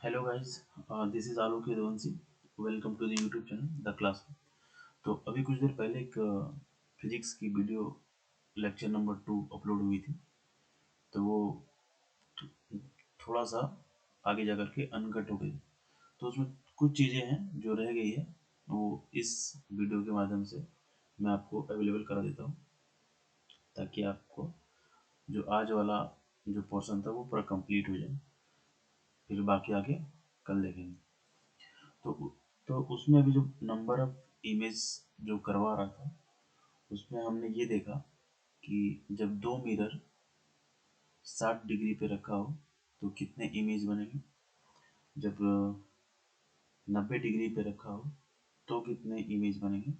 Hello guys, this is Alok Yaduvanshi. Welcome to the YouTube channel the class. तो अभी कुछ देर पहले एक फिजिक्स की वीडियो लेक्चर नंबर 2 अपलोड हुई थी। तो वो थोड़ा सा आगे जा कर के अनकट हो गई। तो उसमें कुछ चीज़ें हैं जो रह गई है, वो इस वीडियो के माध्यम से मैं आपको अवेलेबल करा देता हूँ, ताकि आपको जो आज वाला जो पोर्शन था वो पूरा कंप्लीट हो जाए। फिर बाकी आगे कल देखेंगे। तो तो उसमें अभी जो नंबर ऑफ इमेज जो करवा रहा था, उसमें हमने ये देखा कि जब दो मिरर 60 डिग्री पे रखा हो तो कितने इमेज बनेंगे। जब 90 डिग्री पे रखा हो तो कितने इमेज बनेंगे।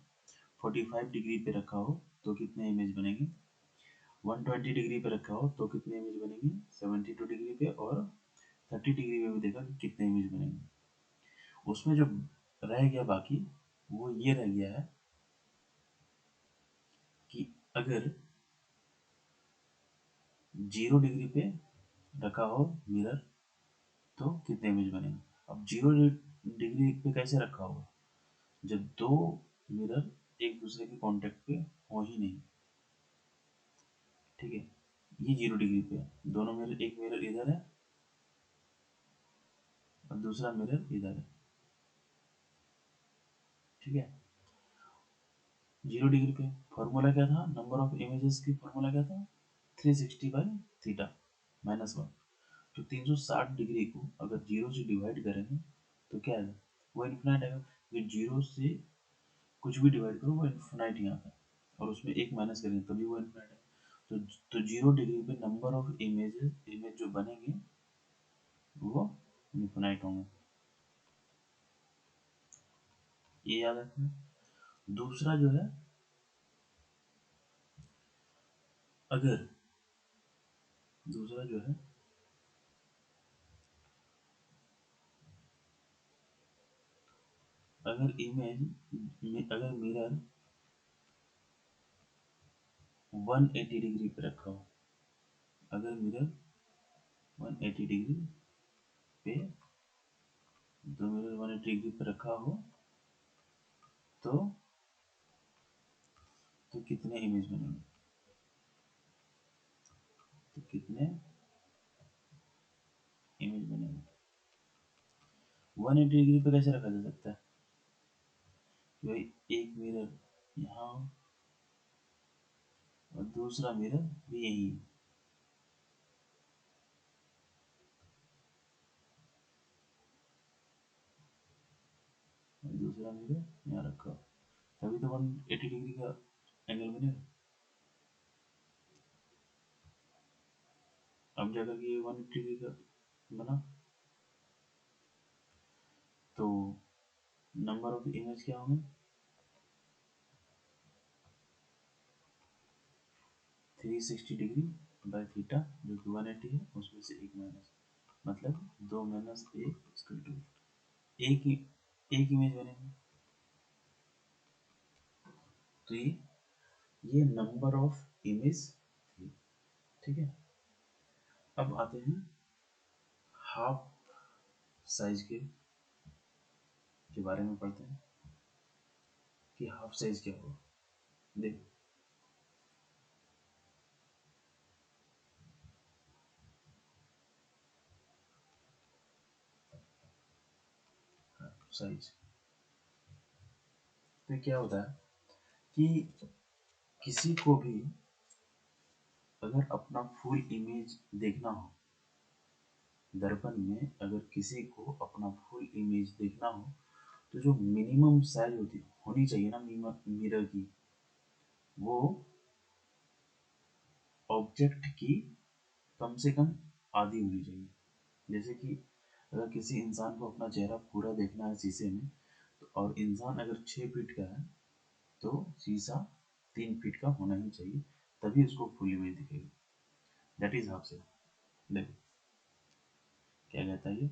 45 डिग्री पे रखा हो तो कितने इमेज बनेंगे। 120 डिग्री पे रखा हो तो कितने इमेज बनेंगे। 72 डिग्री पे और 30 डिग्री पे भी देखा कि कितने इमेज बनेंगे। उसमें जो रह गया बाकी, वो ये रह गया है कि अगर 0 डिग्री पे रखा हो मिरर तो कितने इमेज बनेंगे। अब 0 डिग्री पे कैसे रखा होगा, जब दो मिरर एक दूसरे के कांटेक्ट पे हो ही नहीं। ठीक है, ये 0 डिग्री पे है। दोनों मिरर, एक मिरर इधर है और दूसरा मिरर इधर है। ठीक है, 0 डिग्री पे फॉर्मूला क्या था, नंबर ऑफ इमेजेस की फॉर्मूला क्या था, 360/थीटा -1। तो 360 डिग्री को अगर 0 से डिवाइड करेंगे तो क्या आएगा, वो इन्फिनाइट आएगा। क्योंकि 0 से कुछ भी डिवाइड करो वो इन्फिनाइट ही आता है, और उसमें एक माइनस करेंगे तभी वो इन्फिनाइट है। तो 0 डिग्री पे नंबर ऑफ इमेज जो बनेंगे वो इन्फिनाइट होंगे। ये याद रखना। दूसरा जो है, अगर दूसरा जो है अगर मिरर 180 डिग्री पे रखा हो, अगर मिरर 180 डिग्री पे, दो मिरर 180 डिग्री पे रखा हो तो कितने इमेज बनेंगे। तो कितने इमेज बनेंगे। 180 डिग्री पे कैसे रखा जा सकता है कि भाई एक मिरर यहाँ और दूसरा मिरर भी यही है। और दूसरा मिरर यहाँ रखा हो, तभी तो 180 डिग्री का एंगल बनेगा। अब जाकर के 180 डिग्री का बना, तो नंबर ऑफ इमेज क्या होंगे, 360 डिग्री/थीटा, जो कि 180 है, उसमें से एक माइनस, मतलब 2 - 1 = 2। एक ही एक इमेज बनेगी। तो ये नंबर ऑफ इमेज थी। ठीक है, अब आते हैं हाफ साइज के बारे में पढ़ते हैं कि हाफ साइज क्या होगा। देखो, साइज तो क्या होता है कि किसी को भी अगर अपना फुल इमेज देखना हो, दर्पण में अगर किसी को अपना फुल इमेज देखना हो, तो जो मिनिमम साइज होनी चाहिए ना मिरर की, वो ऑब्जेक्ट की कम से कम आधी होनी चाहिए। जैसे कि अगर किसी इंसान को अपना चेहरा पूरा देखना है शीशे में, तो और इंसान अगर 6 फीट का है तो शीशा 3 फीट का होना ही चाहिए, तभी उसको फुल इमेज दिखेगी। That is half size. देखो क्या कहता है, ये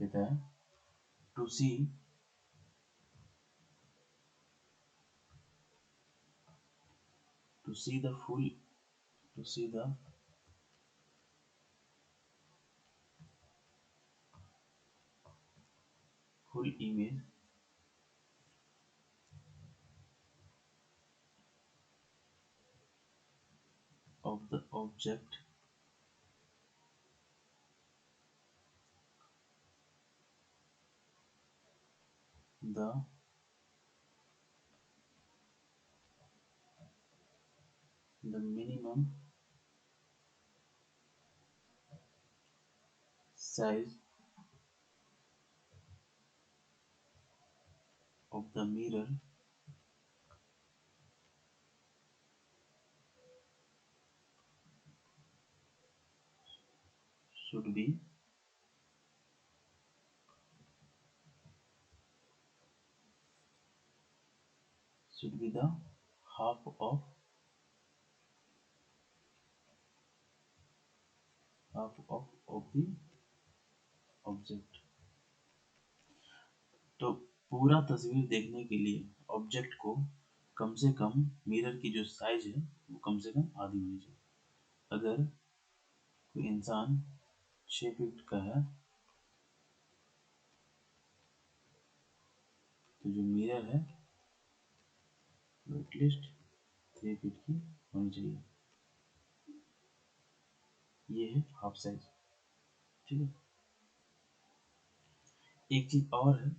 कहता है to see to see the full to see the full image of the object the minimum size of the mirror should be the half of the object. तो पूरा तस्वीर देखने के लिए ऑब्जेक्ट को कम से कम मिरर की जो साइज है वो कम से कम आधी होनी चाहिए। अगर कोई इंसान 6 फीट का है तो जो मिरर है वो एटलीस्ट 3 फीट की होनी चाहिए। ये है हाफ साइज। ठीक है। एक चीज और है,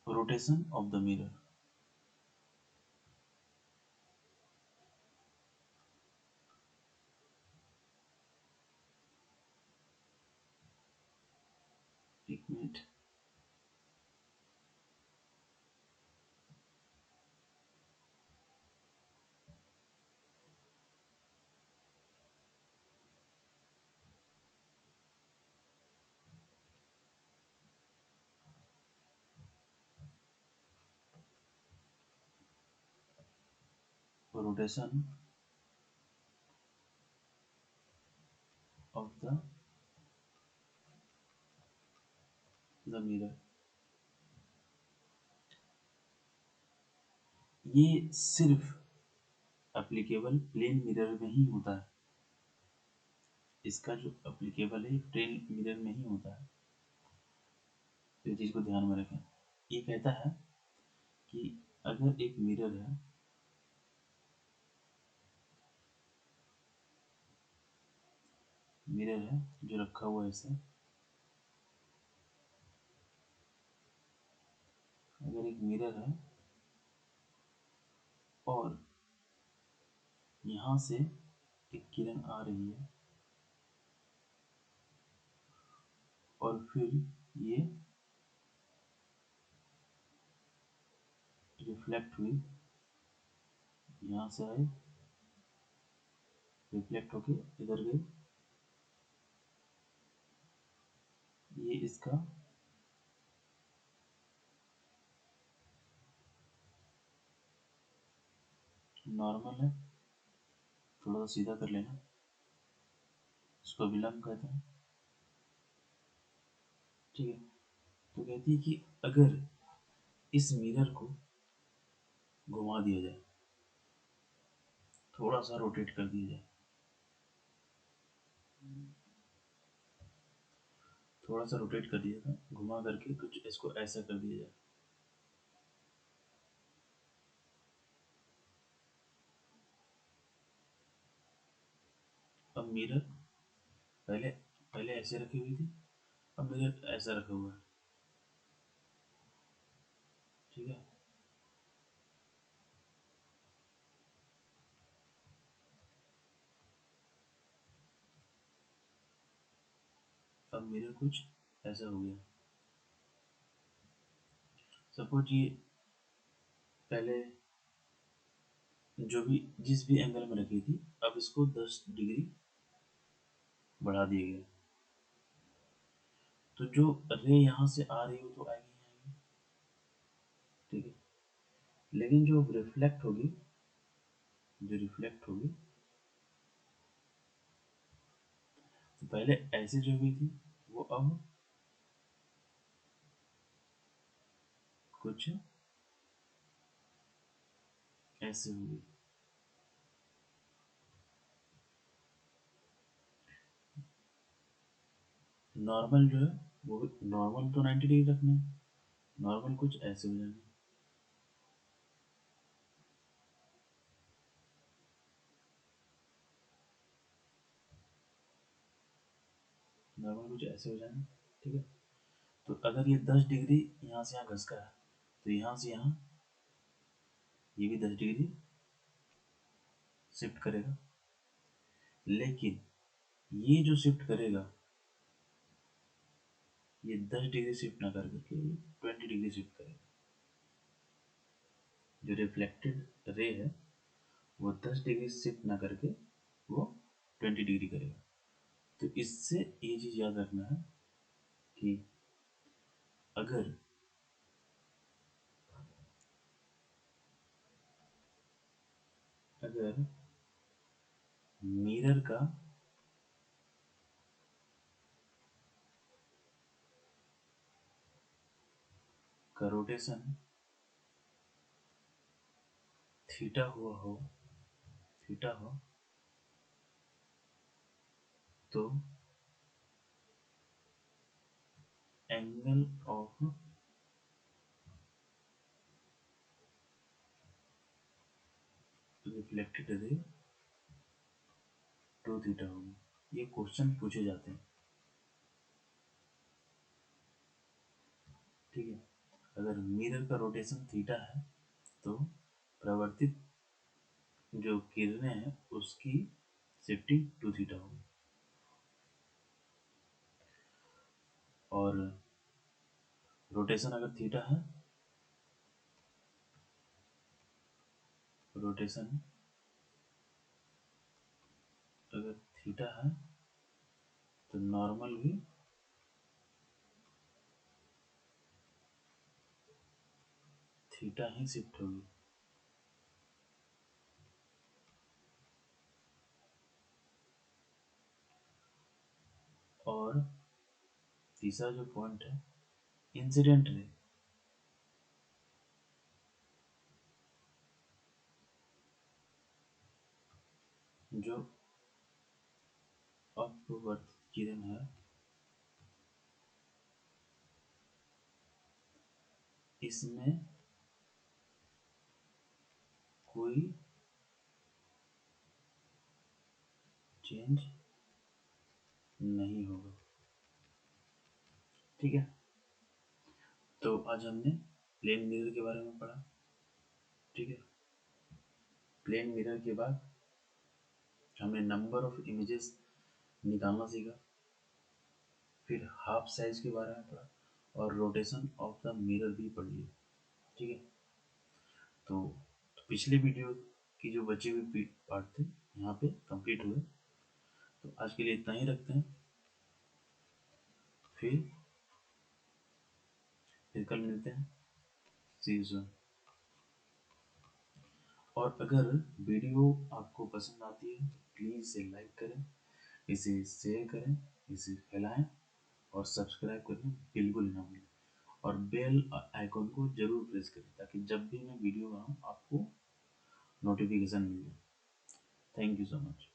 रोटेशन ऑफ द मिरर। एक minute. Rotation of the mirror, ये सिर्फ एप्लीकेबल प्लेन मिरर में ही होता है। इसका जो एप्लीकेबल है प्लेन मिरर में ही होता है। तो ये चीज को ध्यान में रखें। ये कहता है कि अगर एक मिरर है जो रखा हुआ है ऐसे, अगर एक मिरर है और यहाँ से एक किरण आ रही है और फिर ये रिफ्लेक्ट हुई, यहाँ से आई, रिफ्लेक्ट होके इधर गई, ये इसका नॉर्मल है। थोड़ा सा सीधा कर लेना, इसको विलंब कहते हैं। ठीक है। तो कहती है कि अगर इस मिरर को घुमा दिया जाए, थोड़ा सा रोटेट कर दिया जाए, थोड़ा सा रोटेट कर दिया था, घुमा करके कुछ इसको ऐसा कर दिया जाए, अब मिरर पहले पहले ऐसे रखी हुई थी, अब मिरर ऐसा रखा हुआ है। ठीक है। अब मिरर कुछ ऐसा हो गया। सपोज ये पहले जो भी जिस भी एंगल में रखी थी, अब इसको 10 डिग्री बढ़ा दिया गया। तो जो रे यहाँ से आ रही हो तो आएगी ही आएगी। ठीक है। लेकिन जो रिफ्लेक्ट होगी तो पहले ऐसे जो भी थी वो अब कुछ ऐसे होगी। तो नॉर्मल जो है वो नॉर्मल तो 90 डिग्री रखना है। नॉर्मल कुछ ऐसे हो जाएगा। नॉर्मल कुछ ऐसे हो जाएगा। ठीक है। तो अगर ये 10 डिग्री यहाँ से यहाँ घसका है तो यहाँ से यहाँ ये भी 10 डिग्री शिफ्ट करेगा। लेकिन ये जो शिफ्ट करेगा ये 10 डिग्री शिफ्ट ना करके ये 20 डिग्री शिफ्ट करेगा। जो रिफ्लेक्टेड रे है वो 10 डिग्री शिफ्ट ना करके वो 20 डिग्री करेगा। तो इससे ये चीज़ याद रखना है कि अगर अगर मिरर का रोटेशन थीटा हो तो angle of reflected ray two theta होगी। ये क्वेश्चन पूछे जाते हैं। ठीक है। अगर मिरर का रोटेशन थीटा है तो प्रवर्तित जो किरणें हैं उसकी शिफ्टिंग टू थीटा होगी। और रोटेशन अगर थीटा है रोटेशन अगर थीटा है तो नॉर्मल भी थीटा ही शिफ्ट होगी। और तीसरा जो पॉइंट है इंसिडेंट रे जो अपवर्तित किरण है इसमें कोई चेंज नहीं होगा। ठीक है। तो आज हमने प्लेन मिरर के बारे में पढ़ा। ठीक है। प्लेन मिरर के बाद हमने नंबर ऑफ इमेजेस निकालना सीखा। फिर हाफ साइज के बारे में पढ़ा और रोटेशन ऑफ द मिरर भी पढ़ लिया। ठीक है। तो पिछले वीडियो की जो बचे हुए पार्ट थे यहाँ पे कंप्लीट हुए। तो आज के लिए इतना ही रखते हैं। फिर कल मिलते हैं। सी यू सून। और अगर वीडियो आपको पसंद आती है प्लीज़ इसे लाइक करें, इसे शेयर करें, इसे फैलाएं और सब्सक्राइब करना बिल्कुल ना भूलें। और बेल आइकॉन को जरूर प्रेस करें ताकि जब भी मैं वीडियो बनाऊँ आपको नोटिफिकेशन मिले। Thank you so much.